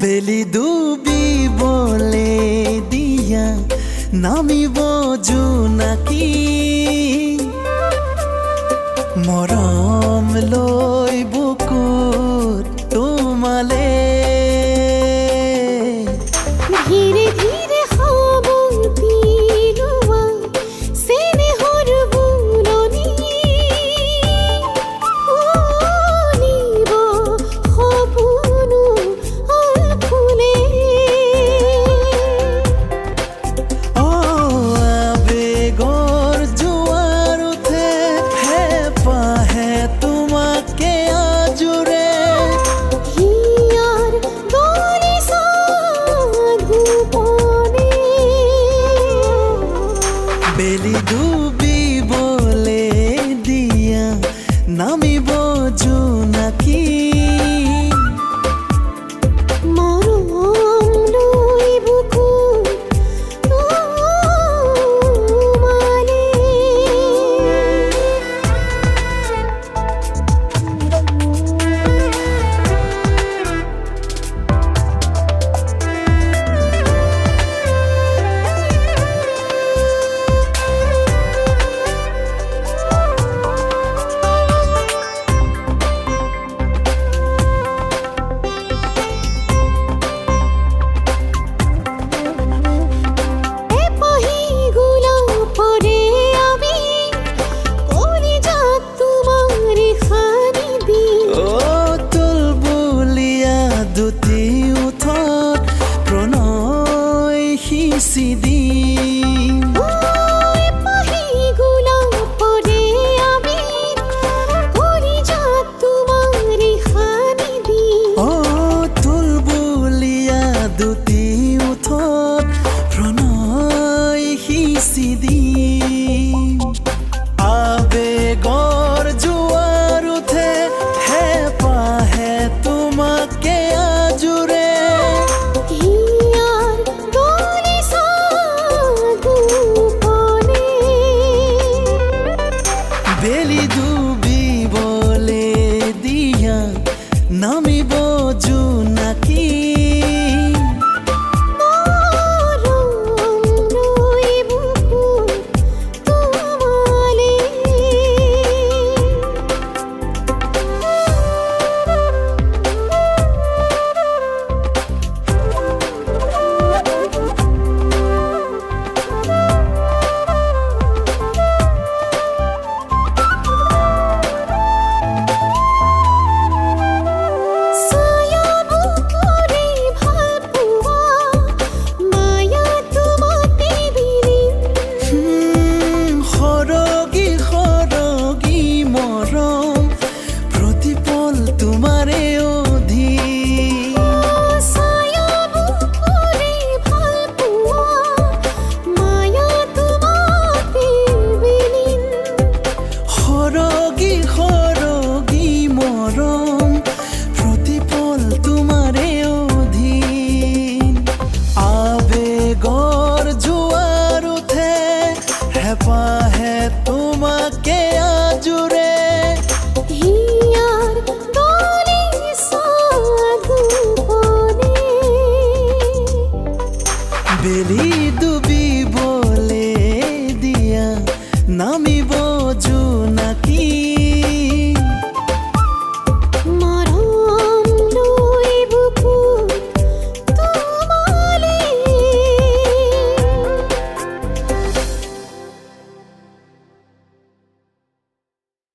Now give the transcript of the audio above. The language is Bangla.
বেলি ডুবিবলে দিয়া নামিব জোনাকী মৰম লৈ বুকুত তোমালে ধীরে ধীরে খবর দিলুয়া স্নেহর বুলনি নিব সপনো ফুলে আবেগৰ জোৱাৰ উঠে হেঁপাহে তোমাকে আজোৰে হিয়ার দলি গোপনে বেলি ডুবিবলে দিয়া নামিব জোনাকী মরম লই বুকুত তোমালে দুটি উঠত প্ৰণয় সিঁচি দিম তুলবুলীয়া দুটি উঠত প্ৰণয় সিঁচি দিম আবেগৰ জোৱাৰ উঠে হেঁপাহে তোমাকে আজোৰে বেলি ডুবিবলে দিয়া নামিব জোনাকী হেঁপাহে তোমাকে আজোৰে হিয়ার দলি গোপনে বেলি ডুবিবলে দিয়া নামিব জোনাকী